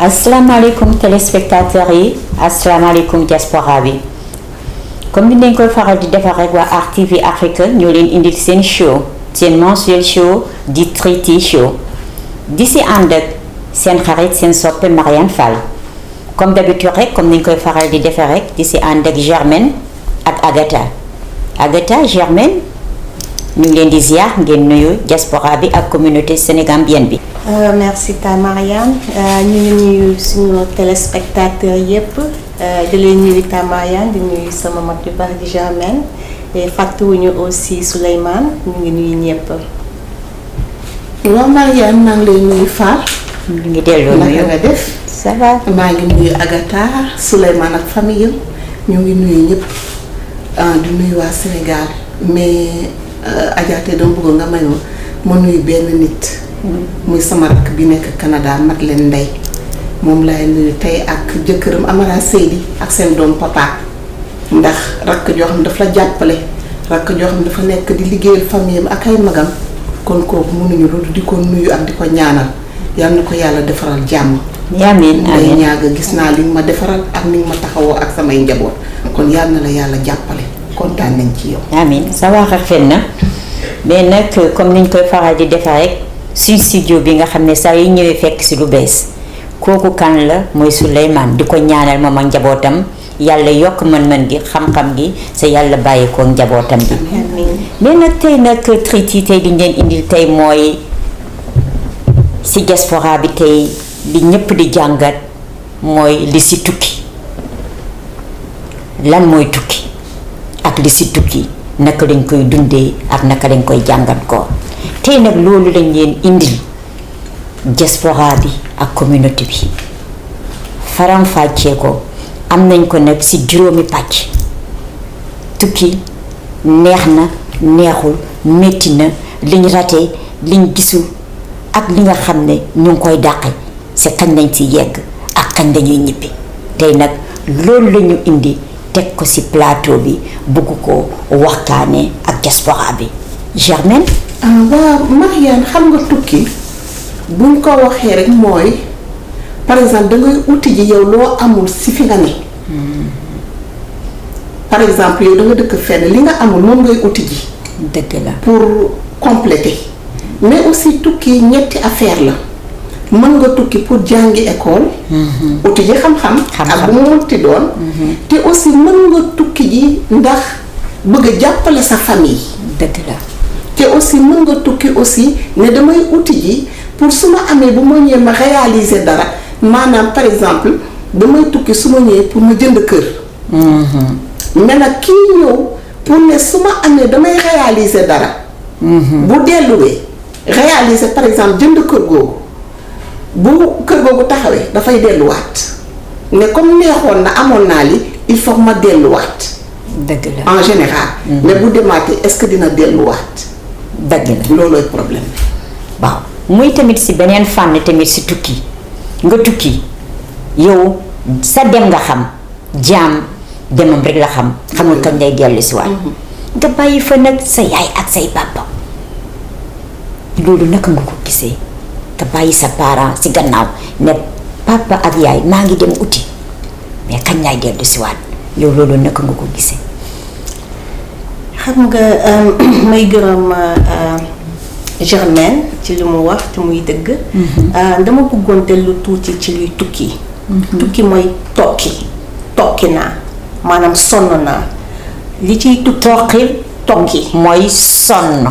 asalaamaaleykum téléspectateurs yi asalaamaaleykum diaspora bi comme ni dañ koy faral di defar rek waa RTV Afrique ñoo leen indil seen show seen mensuel show di Treaty Show di si ànd ak seen xarit seen soppe Mariane Fall comme d'habitude rek comme ni ñu koy faral di defar rek di si ànd ak Germaine ak Agatha Germaine ñu ngi leen di ziar ngeen nuyu diaspora bi ak communauté sénégambienne bi. Merci ta Mariane ñu ngi nuyu suñu téléspectateurs yépp di leen nuyu ta Mariane di nuyu sama mag yu baax di Germaine et fàttewuñu aussi Souleymane ñu ngi nuyu ñépp. waaw Mariane maa ngi lay nuyu Fall. ñu ngi delloo nuyu naka nga def. ça va. maa ngi nuyu Agatha Souleymane ak famille ñu ngi nuyu ñëpp di nuyu waa Sénégal mais Agatha dama bëgg nga may ma nuyu benn nit. muy sama rakk bi nekk Canada Madeleine Ndeye moom laay nuyu tey ak jëkkëram Amara Seydi ak seen doom papa ndax rakk joo xam dafa la jàppale rakk joo xam dafa nekk di liggéeyal famille am ak ay magam kon kooku mënuñu loolu di ko nuyu ak di ko ñaanal yal na ko yàlla defaral jàmm. amiin amiin ñaaga gis naa li nga ma defaral ak ni nga ma taxawoo ak samay njaboot kon yal na la yàlla jàppale kontaan nañ ci yow. amiin sa wax rafet na mais nag comme niñ koy faral di defar rek. suñ studio bi nga xam ne saa yu ñëwee fekk si lu bees kooku kan la mooy Souleymane di ko ñaanal moom ak njabootam yàlla yokk mën-mën gi xam-xam gi sa yàlla bàyyi ko njabootam bi. mais nag tey nag Treaty tey li ñu leen indil tey mooy si diaspora bi tey li ñëpp di jàngat mooy li si tukki lan mooy tukki ak li si tukki naka lañ koy dundee ak naka lañ koy jàngat ko. tey nag loolu lañ leen indil diaspora bi ak communauté bi faram-fàccee ko am nañ ko nag ci juróomi pàcc tukki neex na neexul métti na liñ raté liñ gisul ak li nga xam ne ñu ngi koy dàqe c'est kañ lañ ci yegg ak kañ lañuy ñibbi tey nag loolu lañu indi teg ko ci plateau bi bëgg ko waxtaanee ak diaspora bi Germaine. waaw Mariane xam nga tukki buñ ko waxee rek mooy par exemple dangay uti ji yow loo amul si fi nga ne par exemple yow da nga dëkk fenn li nga amul moom ngay uti ji. dëgg la pour compléter mais aussi tukki ñetti affaire la mën nga tukki pour jàngi école. uti ji xam-xam. ak bu mu munti doon. te aussi mën nga tukki ji ndax bëgg a jàppale sa famille. dëgg la. te aussi mën nga tukki aussi ne damay uti ji pour su ma amee bu ma ñëwee ma réaliser dara maanaam par exemple damay tukki su ma ñëwee pour ma jënd kër. mais nag kii ñëw pour ne su ma amee damay réaliser dara. bu delluwee réaliser par exemple jënd kër googu bu kër googu taxawee dafay delluwaat mais comme neexoon na amoon naa li il faut ma delluwaat. dëgg la en général. mais bu demaatee est-ce que dina delluwaat. dëgg la loolooy problème bi. waaw muy tamit si beneen fànn tamit si tukki nga tukki yow sa dem nga xam jaam demam rek la xam xamul kañ lay dellu si waat nga bàyyi fa nag sa yaay ak say papa loolu naka nga ko gisee nga bàyyi sa parent si gannaaw ne papa ak yaay maa ngi dem uti mais kañ lay dellu si waat yow loolu naka nga ko gisee. xam nga may gërëm Germaine ci li mu wax te muy dëgg. dama bëggoon dellu tuuti ci luy tukki. tukki mooy tokki naa maanaam sonn naa li ciy tokki mooy sonn.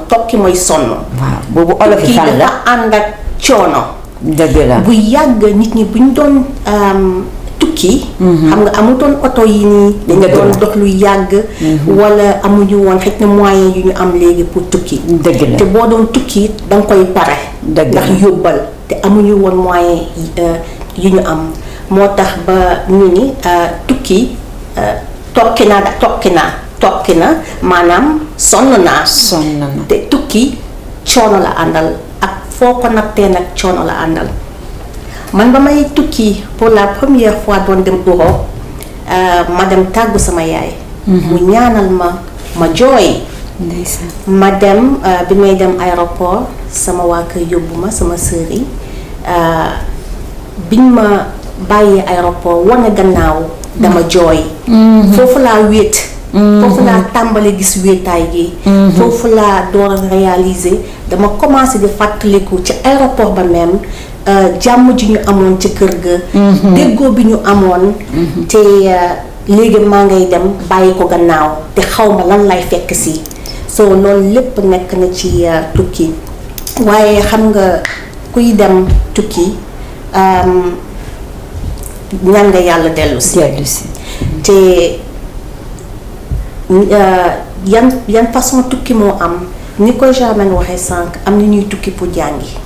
tokki mooy sonn. waaw boobu olof yi fan la dafa ànd ak coono. dëgg la bu yàgg nit ñi buñ doon tukki. xam nga amutoon oto yi nii. dañu doon dox lu yàgg. wala amuñu woon xëy na moyen yu ñu am léegi pour tukki. dëgg la te boo doon tukki danga koy pare. dëgg la ndax yóbbal te amuñu woon moyen yu ñu am moo tax ba ñu ni tukki tokki na maanaam sonn naa. sonn na te tukki coono la àndal ak foo ko nattee nag coono la àndal. man ba may tukki pour la première fois doon dem Europe ma dem tàggu sama yaay. mu ñaanal ma jooy. ndeysaan ma dem bi may dem aéroport sama waa kër yóbbu ma sama sœur yi biñ ma bàyyee aéroport wane gannaaw dama jooy. foofu laa wéet. foofu laa tàmbali gis wéetaay gi. foofu laa door a réaliser dama commencé di fàttaliku ci aéroport ba même jàmm ji ñu amoon ci kër ga. déggoo bi ñu amoon. te léegi maa ngay dem bàyyi ko gannaaw te xaw ma lan lay fekk si so loolu lépp nekk na ci tukki waaye xam nga kuy dem tukki ñaan nga yàlla dellu si. te yan façon tukki moo am ni ko Germaine waxee sànq am na ñuy tukki pour jàngi.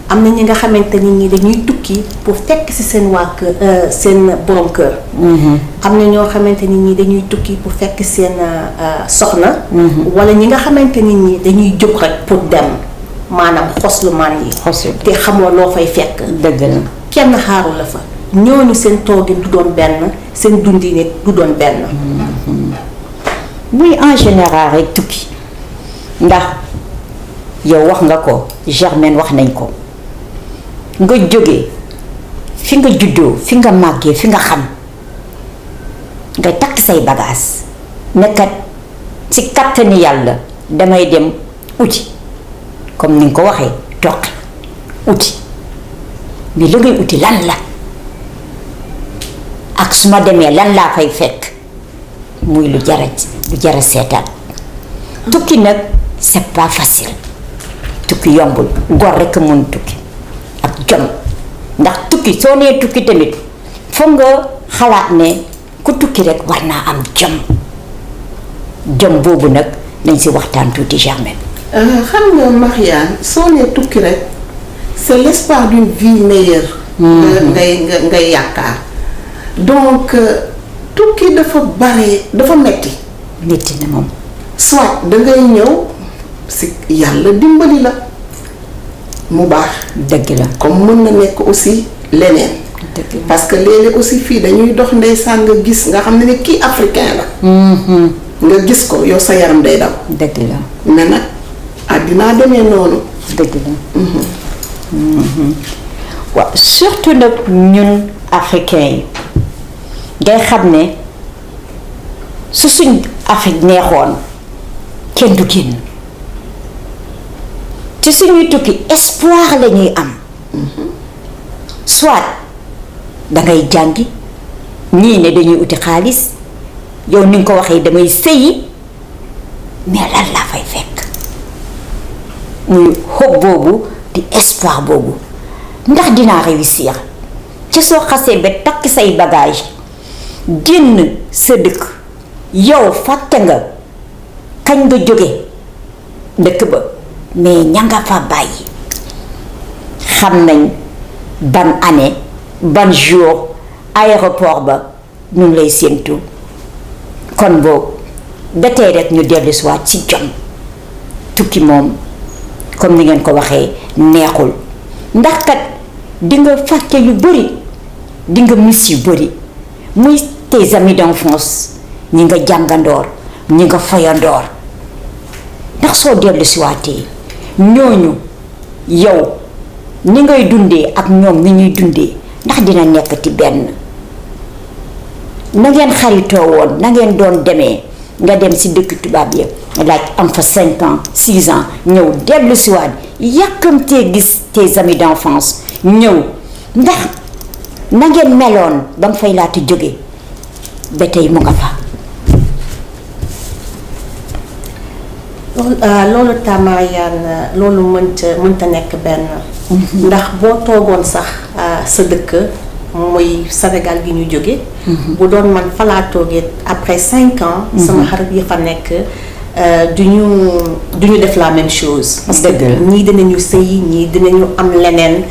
am na ñi nga xamante nit ñi dañuy tukki pour fekk ci seen waa kër seen borom kër. am na ñoo xamante nit ñi dañuy tukki pour fekk seen soxna. wala ñi nga xamante nit ñi dañuy jóg rek pour dem maanaam xoslu man yi. te xamoo loo fay fekk. dëgg la kenn xaaru la fa ñooñu seen toogin du doon benn seen dundin du doon benn. muy en général rek tukki ndax yow wax nga ko Germaine wax nañ ko nga jóge fi nga juddoo fi nga màggee fi nga xam nga takk say bagages nekkat ci kattani yàlla damay dem uti comme ni nga ko waxee toqi uti mais la ngay uti lan la ak su ma demee lan laa fay fekk muy lu jara seetaan tukki nag c'est pas facile tukki yombul góor rekk mun tukki ak jom ndax tukki soo nee tukki tamit foog nga xalaat ne ku tukki rekk war naa am jom boobu nag nañ si waxtaan tuuti Germaine. xam nga Mariane soo nee tukki rekk c'est l'espoir d'une vie meilleure. ngay yaakaar donc tukki dafa metti na moom. soit dangay ñëw si yàlla dimbali la mu baax. dëgg la comme mën na nekk aussi leneen. parce que léeg-léeg aussi fii dañuy dox ndeysaan nga gis nga xam ne kii africain la. nga gis ko yow sa yaram day daw. dëgg la mais nag àddinaa demee noonu. dëgg la. waaw surtout nag ñun africains yi ngay xam ne su suñ Afrique neexoon kenn du génn te suñuy tukki espoir la ñuy am soit dangay jàngi ñii ne dañuy uti xaalis yow ni nga ko waxee damay sëyi mais lan laa fay fekk muy xob boobu di espoir boobu ndax dinaa réussir ci soo xasee ba takk say bagage génn sa dëkk yow fàtte nga kañ nga jóge dëkk ba mais ña nga fa bàyyi xam nañ ban année ban jour aéroport ba ñu ngi lay séentu kon boobu ba tey rek ñu dellu si waat ci jom tukki moom comme ni ngeen ko waxee neexul ndax kat di nga fàtte yu bëri di nga mis yu bëri muy tes amis d'enfance ñi nga jàngandoor ñi nga fayandoor ndax soo dellu si waatee ñooñu yow ni ngay dundee ak ñoom ni ñuy dundee ndax dina nekk ci benn na ngeen xaritoo woon na ngeen doon demee nga dem si dëkk tubaab yi laaj am fa 5 ans 6 ans ñëw dellu si waat yàkkamtee gis tes amis d'enfance ñëw ndax na ngeen meloon ba nga fay laata jóge ba tey mu nga fa. loolu Mariane loolu mënta nekk benn. ndax boo toogoon sax sa dëkk muy Sénégal gi ñu jóge bu doon man fa laa toogee après 5 ans. sama xarit yi fa nekk du ñu def la même chose. parce que ñii dinañu sëyi ñii dinañu am leneen.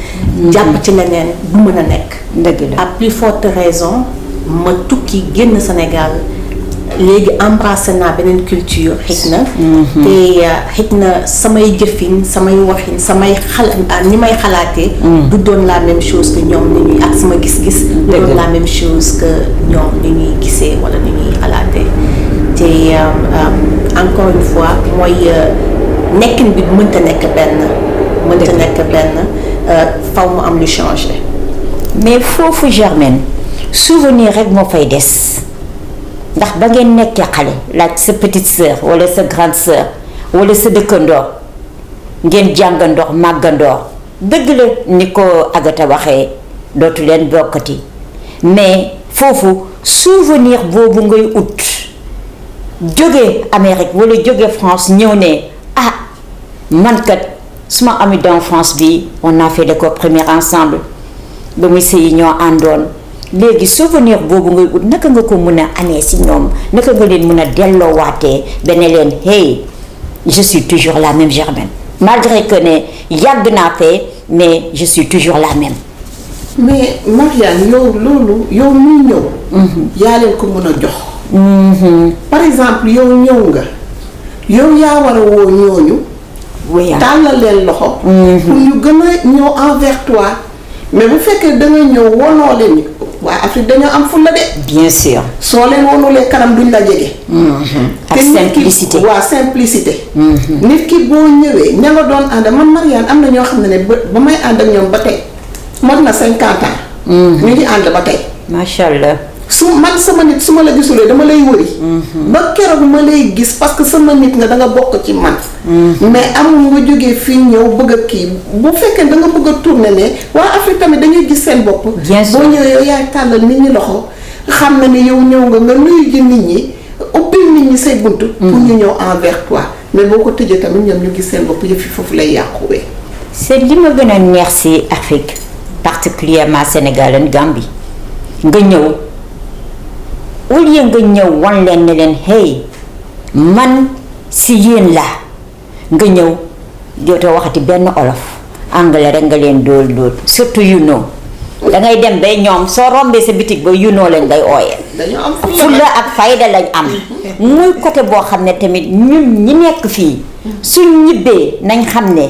jàpp ci leneen du mën a nekk. dëgg la à plus forte raison ma tukki génn Sénégal. léegi embrassé naa beneen culture xëj na te xëj na samay jëfin samay waxin samay ni may xalaatee du doon la même chose que ñoom ni ñuy ak sama gis-gis du doon la même chose que ñoom ni ñuy gisee wala ni ñuy xalaatee te encore une fois mooy nekkin bi mënta nekk benn faw mu am lu changé mais foofu Germaine souvenir rek moo fay des ndax ba ngeen nekkee xale laaj sa petite sœur wala sa grande sœur wala sa dëkkandoor ngeen jàngandoor màggandoor dëgg la ni ko Agatha waxee dootu leen bokkati mais foofu souvenir boobu ngay ut jóge Amérique wala jóge France ñëw ne ah man kat suma ami d'enfance bi on a fait l'école primaire ensemble ba muy sëyi ñoo àndoon léegi souvenir boobu ngay ut naka nga ko mën a amee si ñoom naka nga leen mën a delloowaatee bene leen hey je suis toujours la même Germaine malgré que ne yàgg naa fee mais je suis toujours la même. mais Mariane yow muy ñëw. yaa leen ko mën a jox. par exemple yow ñëw nga yow yaa war a woo ñooñu. tàllal leen loxo. pour ñu gën a ñëw envers toi mais bu fekkee da nga ñëw wonoo leen waa Afrique dañoo am fulla de. bien sûr. soo leen wonulee kanam duñ la jege. ak simplicité waa simplicité. nit ki boo ñëwee ña nga doon ànd man Mariane am na ñoo xam ne ba may ànd ak ñoom ba tey mot na 50 ans. ñu ngi ànd ba tey. macha allah. man sama nit su ma la gisulee dama lay wëri. ba keroog ma lay gis parce que sama nit nga da nga bokk ci man. mais amul nga jógee fii ñëw bëgg a kii bu fekkee da nga bëgg a tourner ne waa Afrique tamit dañuy gis seen bopp. bien sûr boo ñëwee yow yaay tàllal nit ñi loxo xam na ne yow ñëw nga nuyu ji nit ñi ubbil nit ñi say bunt. pour ñu ñëw envers toi mais boo ko tëjee tamit ñoom ñu gis seen bopp yëf yi foofu lay yàquwee. c'est li ma gën a neex si Afrique particulièrement Sénégal ak Gambie nga ñëw. au lieu nga ñëw wan leen ne leen hey man si yéen la nga ñëw dootoo waxati benn olof anglais rek nga leen dóol surtout you know dangay dem ba ñoom soo rombee sa bitig ba you know lañ lay ooyee. dañoo am fulla ak fayda lañ am. muy côté boo xam ne tamit ñun ñi nekk fii suñ ñibbee nañ xam ne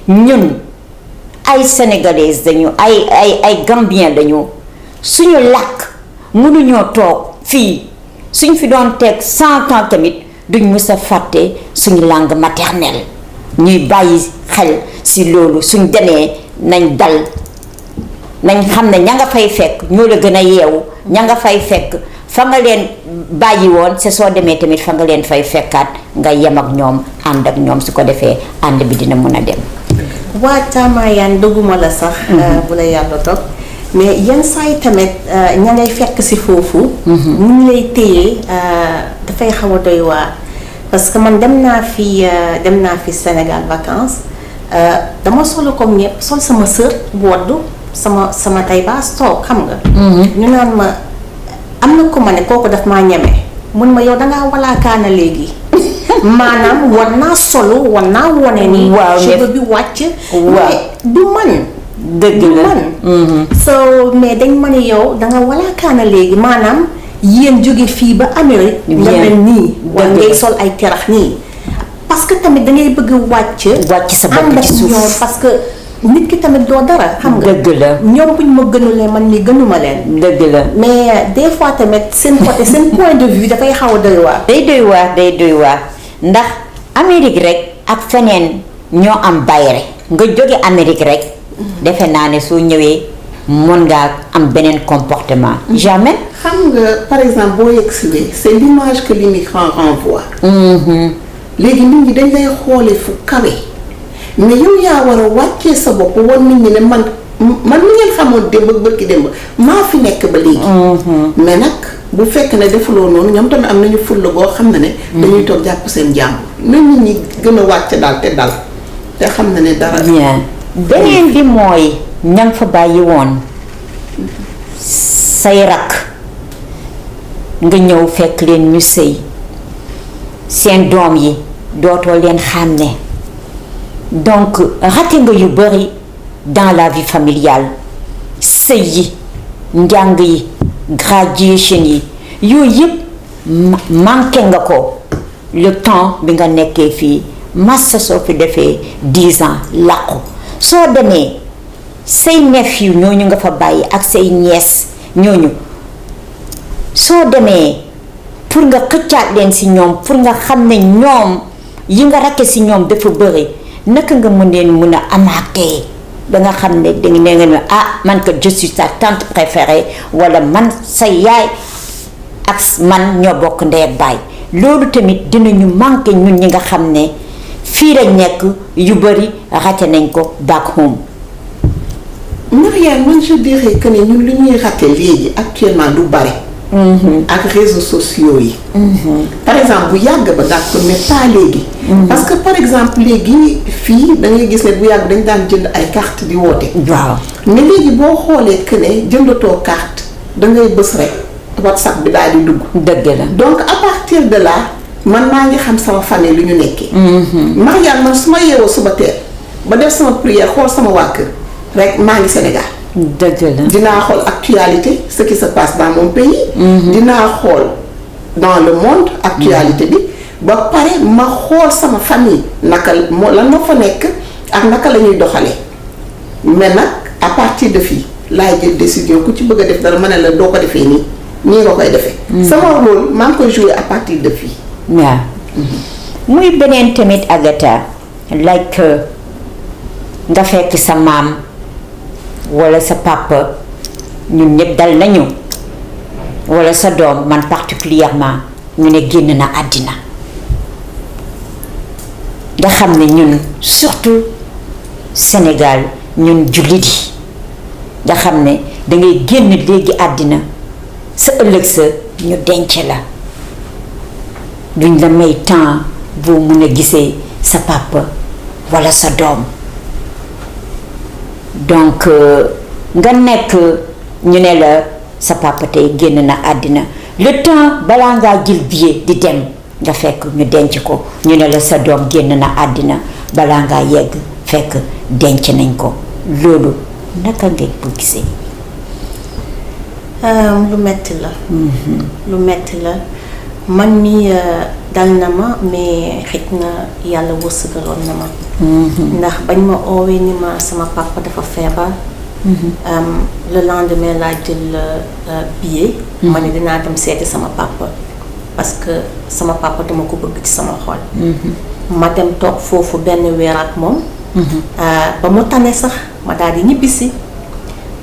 ñun ay sénégalaises dañu ay gambiens dañu suñu làkk mënuñoo toog. fii suñ fi doon teg 100 ans tamit duñ mës a fàtte suñu langue maternelle ñuy bàyyi xel si loolu suñ demee nañ dal nañ xam ne ña nga fay fekk ñoo la gën a yeewu ña nga fay fekk fa nga leen bàyyi woon c'est soo demee tamit fa nga leen fay fekkaat nga yem ak ñoom ànd ak ñoom su ko defee ànd bi dina mën a dem. waa Tamayane dëgguma la sax. bu la yàlla toog. mais yenn saa yi tamit ña ngay fekk si foofu. ñu ngi lay téye dafay xaw a doy waar parce que man dem naa fi Sénégal vacances dama solo comme ñëpp sol sama sër woddu sama tay baas toog xam nga. ñu naan ma am na ko ma ne kooku daf maa ñeme mun ma yow dangaa walaakaana léegi. maanaam war naa solo war naa wone ni. waaw cheveux bi wàcc. mais du man. dëgg la man so mais dañ ma ne yow da nga walaakaana léegi maanaam yéen jóge fii ba Amérique nga mel nii war ngay sol ay terax nii parce que tamit da ngay bëgg wàcc sa bopp ci suuf ñoom parce que nit ki tamit doo dara xam nga dëgg la ñoom buñ ma gënulee man mi gënuma leen dëgg la mais des fois tamit seen côté seen point de vue dafay xaw a doy waar day doy waar ndax Amérique rek ak feneen ñoo am bayre nga jóge Amérique rek defe naa ne soo ñëwee mën ngaa am beneen comportement. jamais. xam nga par exemple boo yegsiwee c'est l'image que l'immigrant renvoie. léegi nit ñi dañ lay xoolee fu kawe mais yow yaa war a wàccee sa bopp wan nit ñi ne man mi ngeen xamoon démb ak bërki démb maa fi nekk ba léegi. mais nag bu fekk ne defuloo noonu ñoom tamit am nañu fulla boo xam ne. dañuy toog jàpp seen jàmbur na nit ñi gën a wàcc daal te dal te xam na ne dara. bien. beneen bi mooy ña nga fa bàyyi woon say rakk nga ñëw fekk leen ñu sëy seen doom yi dootoo leen xàmme donc raté nga yu bari dans la vie familiale sëy yi njàng yi graduation yi yooyu yëpp manqué nga ko le temps bi nga nekkee fii massa soo fi defee 10 ans làqu soo demee say nephew ñooñu nga fa bàyyi ak say nièce ñooñu soo demee pour nga xëccaat leen ci ñoom pour nga xam ne ñoom yi nga rakke ci ñoom dafa bëri naka nga mën a amaatee ba nga xam ne da nga ne man que je suis sa tante préférée wala man sa yaay ak man ñoo bokk ndey ak baay loolu tamit dinañu manqué ñun ñi nga xam ne fii lañ nekk yu bëri raté nañ ko back home. Marianne, man je dirais que ne ñun li ñuy raté léegi actuellement du bari. ak réseaux sociaux yi. par exemple bu yàgg ba d'accord mais pas léegi. parce que par exemple léegi fii da ngay gis ne bu yàgg dañ daan jënd ay carte di woote. waaw mais léegi boo xoolee que ne jëndatoo carte da ngay bës rek WhatsApp bi daal di dugg. dëgg la donc à partir de là man maa ngi xam sama famille lu ñu nekkee. Marianne man su ma yeewoo suba teel ba def sama prière xool sama waa kër rek maa ngi Sénégal. dëgg la dinaa xool actualité ce qui se passe dans mon pays. dinaa xool dans le monde actualité bi ba pare ma xool sama famille naka lan moo fa nekk ak naka la ñuy doxalee mais nag à partir de fii laay jël décision ku ci bëgg a def dara ma ne la doo ko defee nii nga koy defee. sama rôle maa ngi koy jouer à partir de fii. waaw muy beneen tamit Agatha like nga fekk sa maam wala sa papa ñun ñëpp dal nañu wala sa doom man particulièrement ñu ne génn na àddina nga xam ne ñun surtout Sénégal ñun jullit yi nga xam ne dangay génn léegi àddina sa ëllëg sa ñu denc la duñ la may temps boo mun a gisee sa papa wala sa doom donc nga nekk ñu ne la sa papa tey génn na àddina le temps balaa ngaa jël billet di dem nga fekk ñu denc ko ñu ne la sa doom génn na àddina balaa ngaa yegg fekk denc nañ ko loolu naka nga ko gisee. lu metti la. lu metti la man mi dal na ma mais xëj na yàlla wërsëgaloon na ma. ndax bañ ma oowee ni ma sama papa dafa feebar. le lendemain laa jël billet. ma ne dinaa dem seeti sama papa parce que sama papa dama ko bëgg ci sama xol. ma dem toog foofu benn weer ak moom. ba mu tane sax ma daal di ñibbisi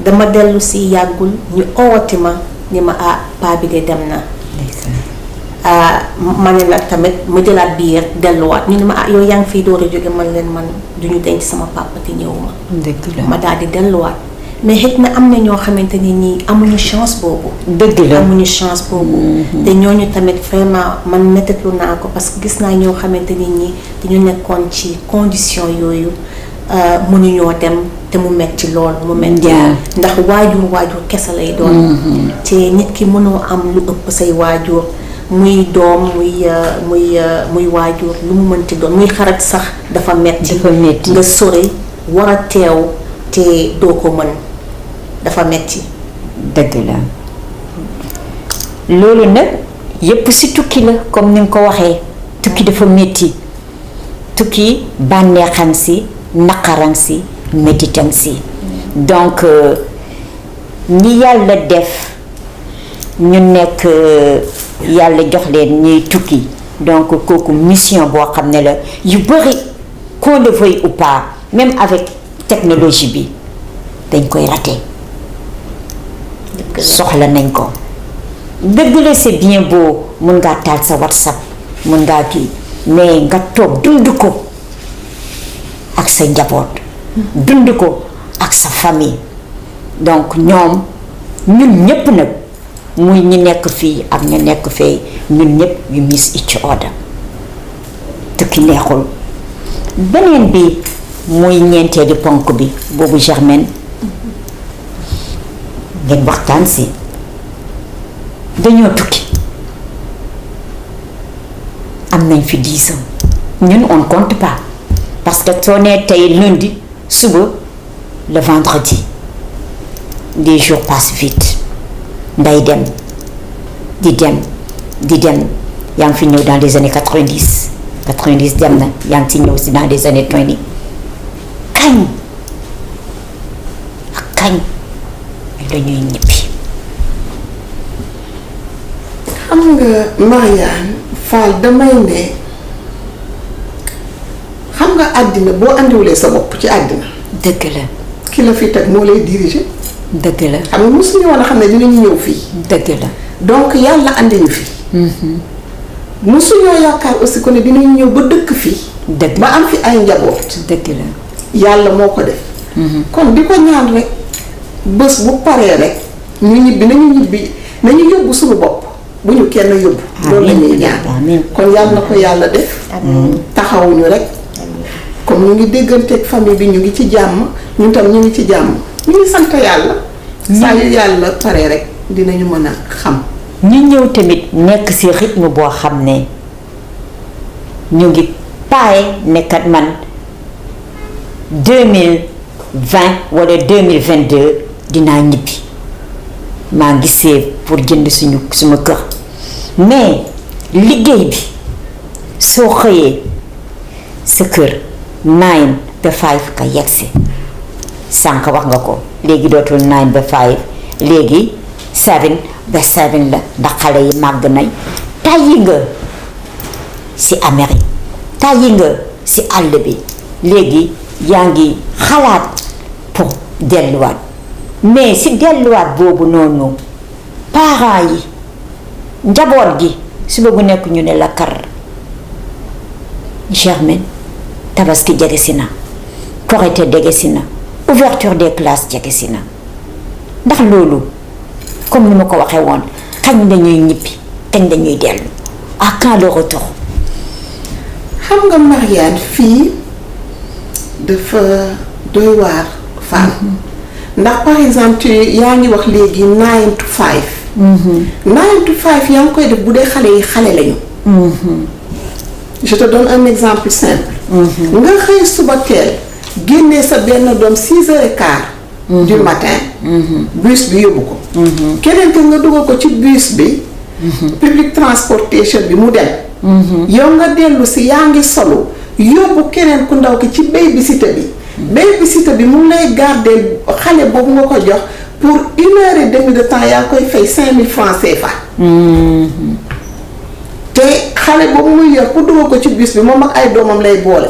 dama dellu si yàggul ñu oowati ma ni ma paa bi de dem na. ma ne nag tamit mu jëlaat biir delluwaat ñu ne ma yow yaa ngi fii door a jóge man leen man du ñu denc sama papa te ñëwuma. dëgg la ma daal di delluwaat mais xëy na am na ñoo xamante ni ñii amuñu chance boobu. dëgg la amuñu chance boobu. te ñooñu tamit vraiment man méttitu naa ko parce que gis naa ñoo xamante ni ñii dañu nekkoon ci condition yooyu mënuñoo dem te mu metti lool mu metti ndax waajur kese lay doon. te nit ki mënoo am lu ëpp say waajur. muy doom muy waajur lu mu mënti doon muy xarit sax dafa metti nga sori war a teew te doo ko mën dafa metti. dëgg la loolu nag yépp ci tukki la comme ni nga ko waxee tukki dafa metti tukki bànneexam si naqaram si mettitam si donc ñi yàlla def ñu nekk yàlla jox leen ñuy tukki donc kooku mission boo xam ne la yu bëri qu'on le veuille ou pas même avec technologie bi dañ koy raté soxla nañ ko dëgg la c'est bien beau mun ngaa taal sa WhatsApp mun ngaa kii mais nga toog dund ko ak sa njaboot dund ko ak sa famille donc ñoom ñun ñépp nag muy ñi nekk fii ak ñu nekk fee ñun ñëpp ñu miss each other tukki neexul beneen bi muy ñeenteelu ponk bi boobu Germaine ngeen waxtaan si dañoo tukki am nañ fi 10 ans ñun on compte pas parce que soo nee tey lundi suba le vendredi les jours passent vite nday dem di dem yaa ngi fi ñëw dans les années 90 dem na yaa ngi si ñëw si dans les années 20 kañ ak kañ dañuy ñibbi. xam nga Marianne Fall damay ne xam nga àddina boo andiwulee sa bopp ci àddina. dëgg la. ki la fi teg moo lay diriger. dëgg la. xam nga mosuñu woon a xam ne dinañu ñëw fii. dëgg la. donc yàlla andi ñu fi. mosuñoo yaakaar aussi ko ne dinañu ñëw ba dëkk fii. dëgg ba am fi ay njaboot. dëgg la. yàlla moo ko def. kon di ko ñaan rek bés bu paree rek ñu ñibbi nañu yóbbu suñu bopp bu ñu kenn yóbbu. loolu la ñuy ñaan kon yàlla na ko yàlla def. taxawuñu rek. comme ñu ngi dégganteeg famille bi ñu ngi ci jàmm ñun tam ñu ngi ci jàmm ñu ngi sant yàlla. saa yu yàlla paree rek dinañu mën a xam. ñu ñëw tamit nekk ci rythme boo xam ne ñu ngi paaye nekkat man 2020 wala 2022 dinaa ñibbi maa ngi save pour jënd suma kër mais liggéey bi soo xëyee sa kër 9 ba 5 ka yegsi sànq wax nga ko léegi dootul 9 ba 5 léegi 7 ba 7 la ndax xale yi màgg nañ tàyyi nga ci Amérique tàyyi nga ci àll bi léegi yaa ngi xalaat pour delluwaat mais ci delluwaat boobu noonu parents yi njaboot gi suba bu nekk ñu ne la kar Germaine tabaski jege si na Korité jege si na ouverture des classes jege si na ndax loolu comme ni ma ko waxee woon kañ dañuy ñibbi kañ dañuy dellu à quand le retour. xam nga Marianne fii dafa doy waar femme ndax par exemple yaa ngi wax léegi 9 to 5. 9 to 5 yaa ngi koy def bu dee xale yi xale lañu. je te donne un exemple simple. nga xëy suba teel génnee sa benn doom 6h15. du matin. bus bi yóbbu ko. keneen ka nga dugal ko ci bus bi. public transportation bi mu dem. yow nga dellu si yaa ngi solo yóbbu keneen ku ndaw ki ci babysitter bi. babysitter bi mu lay garder xale boobu nga ko jox pour 1h30 de temps yaa koy fay 5000 francs CFA. te xale boobu muy yor pour dugal ko ci bus bi moom ak ay doomam lay boole.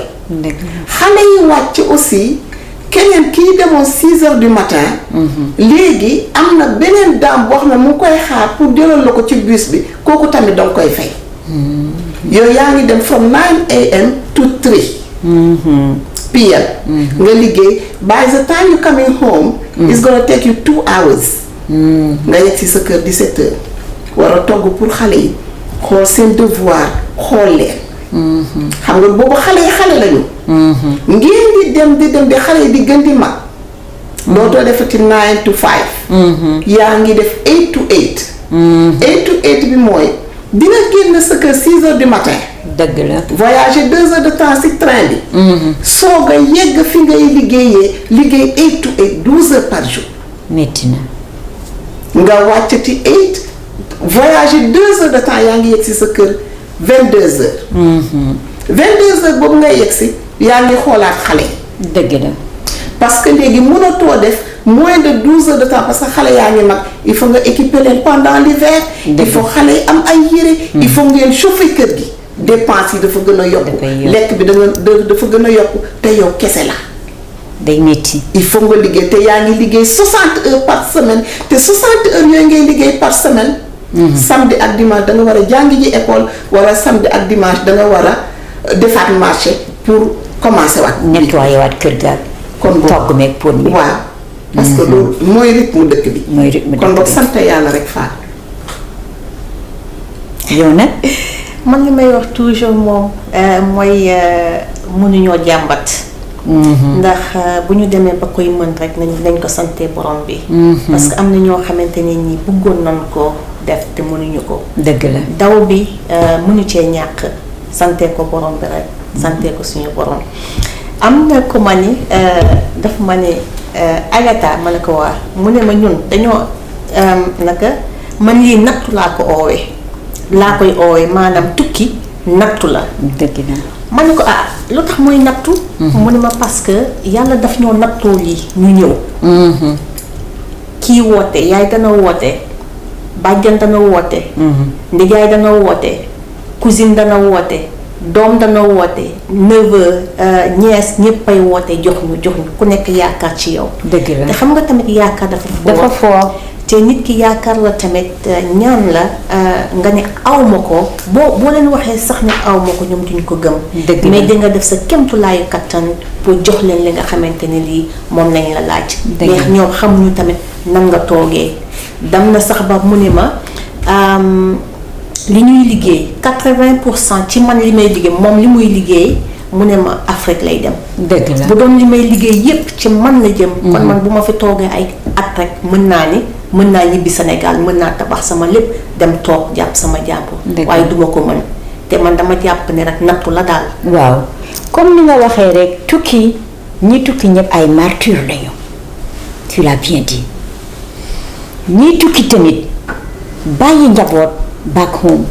xale yi wàcc aussi keneen kii demoon 6h du matin. léegi am na beneen dame boo xam ne mu ngi koy xaar pour jëlal la ko ci bus bi kooku tamit danga koy fay. yow yaa ngi dem from 9 AM to 3 PM. nga liggéey by the time you coming home. it's gonna take you 2 hours. nga yegg si sa kër 17h war a togg pour xale yi xool seen devoir xool leen. xam nga boobu xale yi xale lañu. ngeen di dem di xale yi di gën di mag. dootoo defati 9 to 5. yaa ngi def 8 to 8. 8 to 8 bi mooy dina génn sa kër 6h du matin. dëgg la voyager 2 heures de temps ci train bi. soog a yegg fi ngay liggéey 8 to 8 12 heures par jour. métti na. nga wàccati 8 voyager 2 heures de temps yaa ngi yegg si sa kër 22 heures. 22 heures boobu ngay yegg si yaa ngi xoolaat xale. dëgg la. parce que léegi mënatoo def moins de 12 heures de temps parce que xale yaa ngi mag il faut nga équiper leen pendant l'hiver. il faut xale yi am ay yére. il faut ngeen chauffer kër gi. dépense yi dafa gën a yokku. lekk bi dafa gën a yokku te yow kese la. day métti. il faut nga liggéey te yaa ngi liggéey 60 heures par semaine te 60 heures yooyu ngay liggéey par semaine. samedi ak dimanche da nga war a jàngi ji école wala samedi ak dimanche da nga war a defaat marché pour commencer waat. nettoyer waat kër ga. kon togg meeg pour mi. waaw parce que loolu mooy rythme dëkk bi. mooy rythme dëkk bi kon boog sant yàlla rek faa. yow nag. man li may wax toujours moom mooy mënuñoo jàmbat. ndax bu ñu demee ba koy mën rek nañ ko sante borom bi. parce que am na ñoo xamante ne ñi bëggoon nañ ko def te mënuñu ko. dëgg la daw bi mënu cee ñàkk sante ko borom bi rek sante ko suñu borom. am na ko ma ni daf ma ne Agatha ma ne ko waa mu ne ma ñun dañoo naka man lii nattu laa ko oowee. laa koy oowee maanaam tukki nattu la. dëgg la ma ne ko lu tax mooy nattu. mu ne ma parce que yàlla daf ñoo nattoo lii ñu ñëw. kii woote yaay dana woote bàjjan dana woote. ndijaay dana woote cousine dana woote doom dana woote neveu nièce ñëppay woote jox ñu ku nekk yaakaar ci yow. dëgg la te xam nga tamit yaakaar dafa fort te nit ki yaakaar la tamit ñaan la nga ne awma ko boo leen waxee sax ne awma ko ñoom duñ ko gëm. mais di nga def sa kemtulaayu kattan pour jox leen li nga xamante ne lii moom lañ la laaj. mais ñoom xamuñu tamit nan nga toogee. dem na sax ba mu ne ma li ñuy liggéey 80% ci man li may liggéey moom li muy liggéey mu ne ma Afrique lay dem. dëgg la bu doon li may liggéey yépp ci man la jëm. kon man bu ma fi toogee ay at rek mën naa ñibbi Sénégal mën naa tabax sama lépp dem toog jàpp sama jàpp. waaye duma ko mën te man dama jàpp ne rek nattu la daal. waaw comme ni nga waxee rek tukki ñi tukki ñëpp ay martyrs lañu. tu l'as bien dit ñi tukki tamit bàyyi njaboot back home.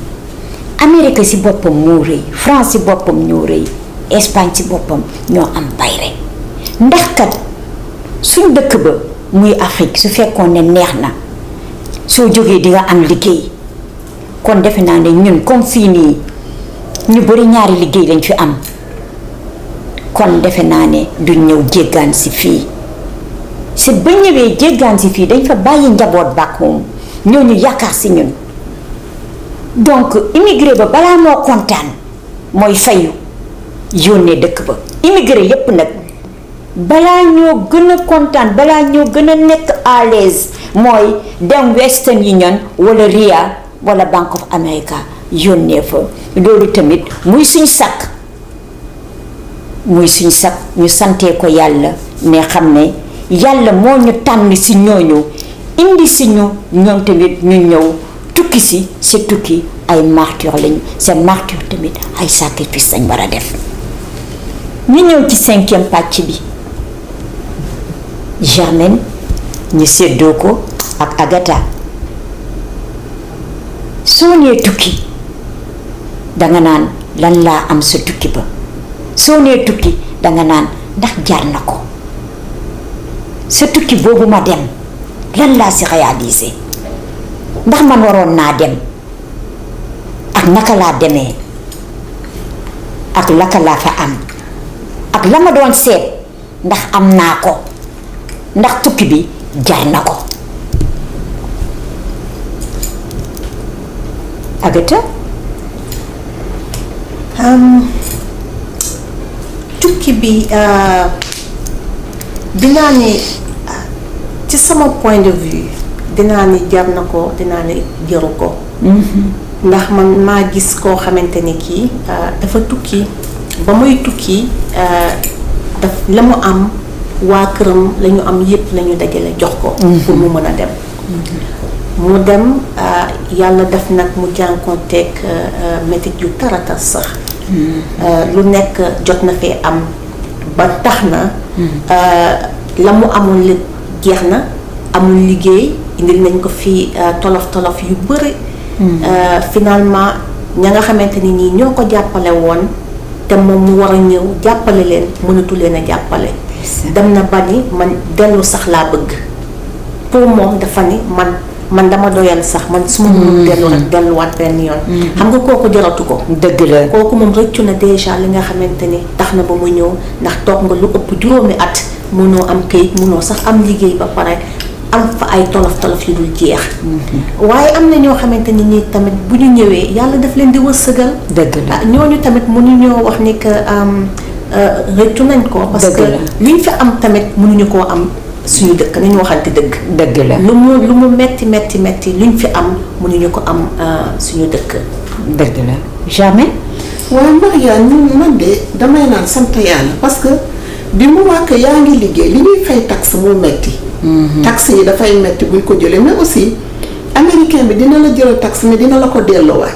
Amérique si boppam moo rëy France si boppam ñoo rëy Espagne si boppam ñoo am bayre ndax kat suñ dëkk ba muy Afrique su fekkoon ne neex na soo jógee di nga am liggéey kon defe naa ne ñun comme fii nii ñu bari ñaari liggéey lañ fi am kon defe naa ne duñ ñëw jéggaan si fii si ba ñëwee jéggaan si fii dañ fa bàyyi njaboot back home ñoo ñu yaakaar si ñun. donc immigré ba balaa moo kontaan mooy fayu yónnee dëkk ba immigré yépp nag balaa ñoo gën a kontaan balaa ñoo gën a nekk à l'aise mooy dem Western Union wala RIA wala Bank of America yónnee fa loolu tamit muy suñ sakk ñu santee ko yàlla ne xam ne yàlla moo ñu tànn si ñooñu indi si ñu ñoom tamit ñu ñëw tukki si tukki ay martyr lañu seen martyr tamit ay sacrifice lañ war a def. ñu ñëw ci 5e pàcc bi Germaine ñu séddoo ko ak Agatha soo nee tukki danga naan lan laa am sa tukki ba soo nee tukki danga naan ndax jar na ko sa tukki boobu ma dem lan laa si réaliser ndax man waroon naa dem ak naka laa demee ak naka laa fa am ak la ma doon seet ndax am naa ko ndax tukki bi jar na ko. Agatha tukki bi dinaa ne ci sama point de vue dinaa ni jar na ko dinaa ni jaru ko. ndax man maa gis koo xamante ni kii dafa tukki ba muy tukki daf la mu am waa këram la ñu am yépp la ñu dajale jox ko. pour mu mën a dem. mu dem yàlla def nag mu jànkoonteeg métit yu taratar sax. lu nekk jot na fee am ba tax na la mu amoon lépp jeex na amul liggéey indil nañ ko fii tolof yu bëri. Finalement ña nga xamante ni nii ñoo ko jàppale woon te moom mu war a ñëw jàppale leen mënatu leen a jàppale. dem na ba ni man dellu sax laa bëgg pour moom dafa ni man dama doyal sax man su ma mënul dellu rek delluwaat benn yoon. xam nga kooku jaratu ko. dëgg la kooku moom rëccu na déjà li nga xamante ni tax na ba mu ñëw ndax toog nga lu ëpp juróomi at mënoo am këyit mënoo sax am liggéey ba pare am fa ay tolof yu dul jeex. waaye am na ñoo xamante ni ñi tamit bu ñu ñëwee yàlla daf leen di wërsëgal. dëgg la ñooñu tamit mënuñoo wax ni que rëccu nañ ko. parce que liñ fi am tamit mënuñu koo am suñu dëkk nañu waxante dëgg. dëgg la lu mu metti luñ fi am mënuñu ko am suñu dëkk. dëgg la jamais. waaw Mariane man de damay naan sant yàlla parce que du moment que yaa ngi liggéey li ñuy fay taxe moo metti. taxe yi dafay metti buñ ko jëlee mais aussi américain bi dina la jël taxe mais dina la ko delloowaat.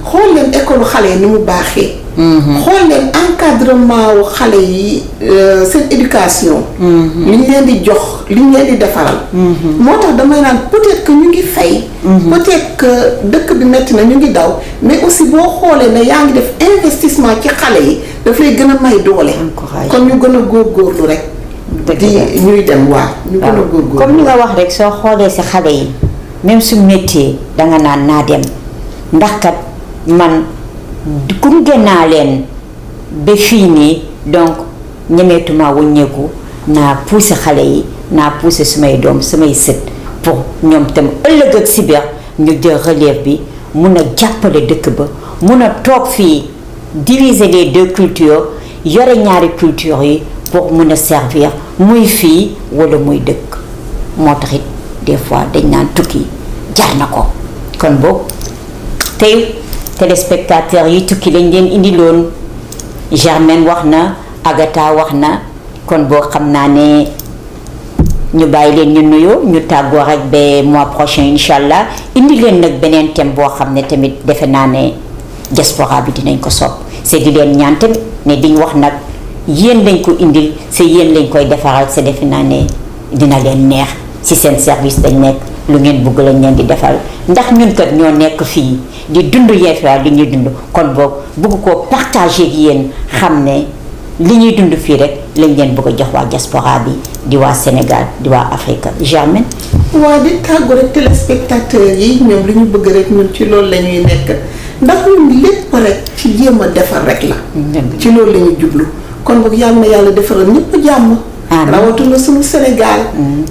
xool leen école xale yi ni mu baaxee. xool leen encadrement wu xale yi seen éducation. li ñu leen di jox li ñu leen di defaral. moo tax damay naan peut-être que ñu ngi fay. peut-être que dëkk bi metti na ñu ngi daw mais aussi boo xoolee ne yaa ngi def investissement ci xale yi daf lay gën a may doole. kon ñu gën a góorgóorlu rek. di ñuy dem waaw ñu gën a góorgóorlu. comme ni nga wax rek soo xoolee si xale yi même su métier danga naan naa dem ndax kat man gunge naa leen ba fii nii donc ñemeetuma wëññeeku naa poussé xale yi naa poussé sumay doom sumay sët pour ñoom tam ëllëg ak si biir ñu jël relève bi mun a jàppale dëkk ba mun a toog fii diviser les deux cultures yore ñaari cultures yi pour mun a servir muy fii wala muy dëkk moo taxit des fois dañ naan tukki jar na ko kon boog tey téléspectateurs yi tukki lañ leen indi loon Germaine wax na Agatha wax na kon boo xam naa ne ñu bàyyi leen ñu nuyoo ñu tàggoo rek ba mois prochain incha allah indi leen nag beneen thème boo xam ne tamit defe naa ne diaspora bi dinañ ko sopp c'est di leen ñaan tamit ne diñ wax nag yéen lañ ko indil c'est yéen lañ koy defaral c'est defe naa ne dina leen neex ci seen service dañ nekk lu ngeen bëgg lañ leen di defal ndax ñun kat ñoo nekk fii di dund yeefiwaat li ñuy dund kon boog bëgg koo partager ak yéen xam ne li ñuy dund fii rek lañ leen bëgg a jox waa diaspora bi di waa Sénégal di waa Afrique. Germaine. waa di tàggu rek téléspectateurs yi ñoom li ñu bëgg rek ñun ci loolu la ñuy nekk ndax ñun lépp rek ci jéem a defar rek la. ci loolu la ñuy jublu kon boog yàlla na yàlla defaral ñëpp jàmm. rawatina suñu Sénégal.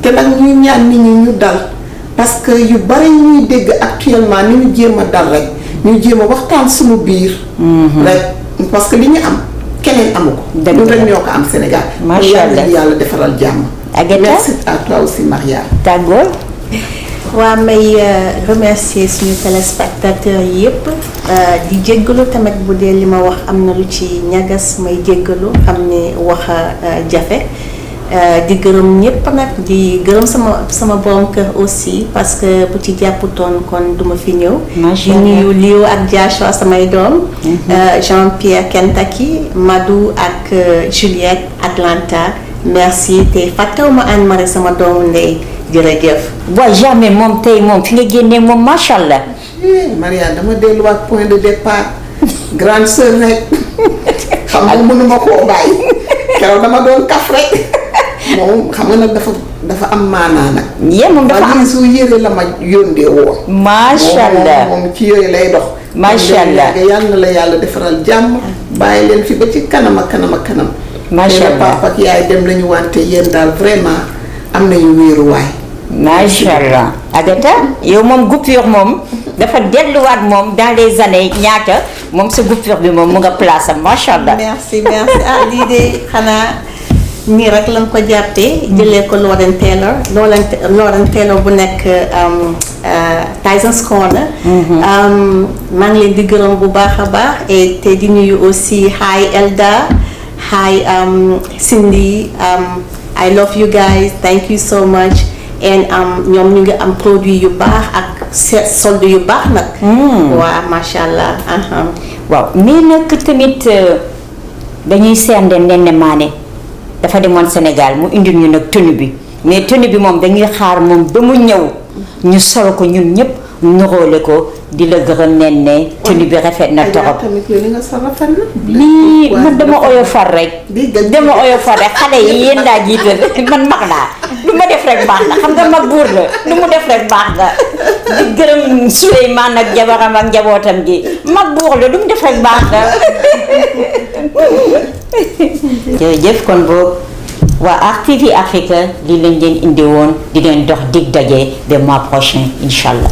te nag ñuy ñaan nit ñi ñu dal parce que yu bari ñuy dégg actuellement ni ñu jéem a dal rek ñu jéem a waxtaan suñu biir. rek parce que li ñu am. keneen amu ko. dëgg ñun rek ñoo ko am Sénégal. macha allah yàlla defaral jàmm. Agatha merci à toi aussi Maria. tàggoo. waa may remercier suñu téléspectateurs yi yëpp di jéggalu tamit bu dee li ma wax am na lu ci ñagas may jéggalu xam ne wax jafe di gërëm ñëpp nag di gërëm sama borom kër aussi parce que bu ci jàpputoon kon duma fi ñëw. di nuyu Léo ak Joshua samay doom. Jean-Pierre Kentucky Madou ak Juliette Atlanta merci te fàttewuma Anne-Marie sama doomu ndey jërëjëf. waaw jamais moom tey moom fi nga génnee moom macha allah. Maria dama delluwaat point de départ grande sœur rek xam nga mënuma koo bàyyi keroog dama doon kaf rek moom xam nga nag dafa am maanaa nag. yéen moom dafa am su yére la ma yóndee woon. macha allah moom ci yooyu lay dox. macha allah yàlla na la yàlla defaral jàmm bàyyi leen fi ba ci kanam ak kanam ak kanam. macha allah papa ak yaay dem lañu wante yéen daal vraiment am nañu wéeruwaay. macha allah Agatha yow moom coupure moom dafa delluwaat moom dans les années ñaata moom sa coupure bi moom mu nga place am macha allah. merci lii de xanaa nii rek lañ ko jàppee. jëlee ko Lauren Taylor bu nekk Tyson's Corner. maa ngi leen di gërëm bu baax a baax et te di nuyu aussi hi Elda hi Cindy I love you guys thank you so much. and ñoom ñu ngi am produit yu baax ak solde yu baax nag. waaw macha allah. waaw mais nag tamit dañuy seende Néné Mané dafa demoon Sénégal mu indi ñu nag tenue bi mais tenue bi moom dañuy xaar moom ba mu ñëw ñu solo ko ñun ñëpp nuróole ko di la gërëm Néné tenue bi rafet na torop. lii man dama oyofal rek. dama oyofal rek xale yi yéen laa jiital man mag naa lu ma def rek baax na xam nga mag buur la lu mu def rek baax nga di gërëm Souleymane ak jabaram ak njabootam gi mag buur la lu mu def rek baax na. jërëjëf kon boobu waa RTV Afrique lii lañ leen indi woon di leen dox dig daje ba mois prochain incha allah.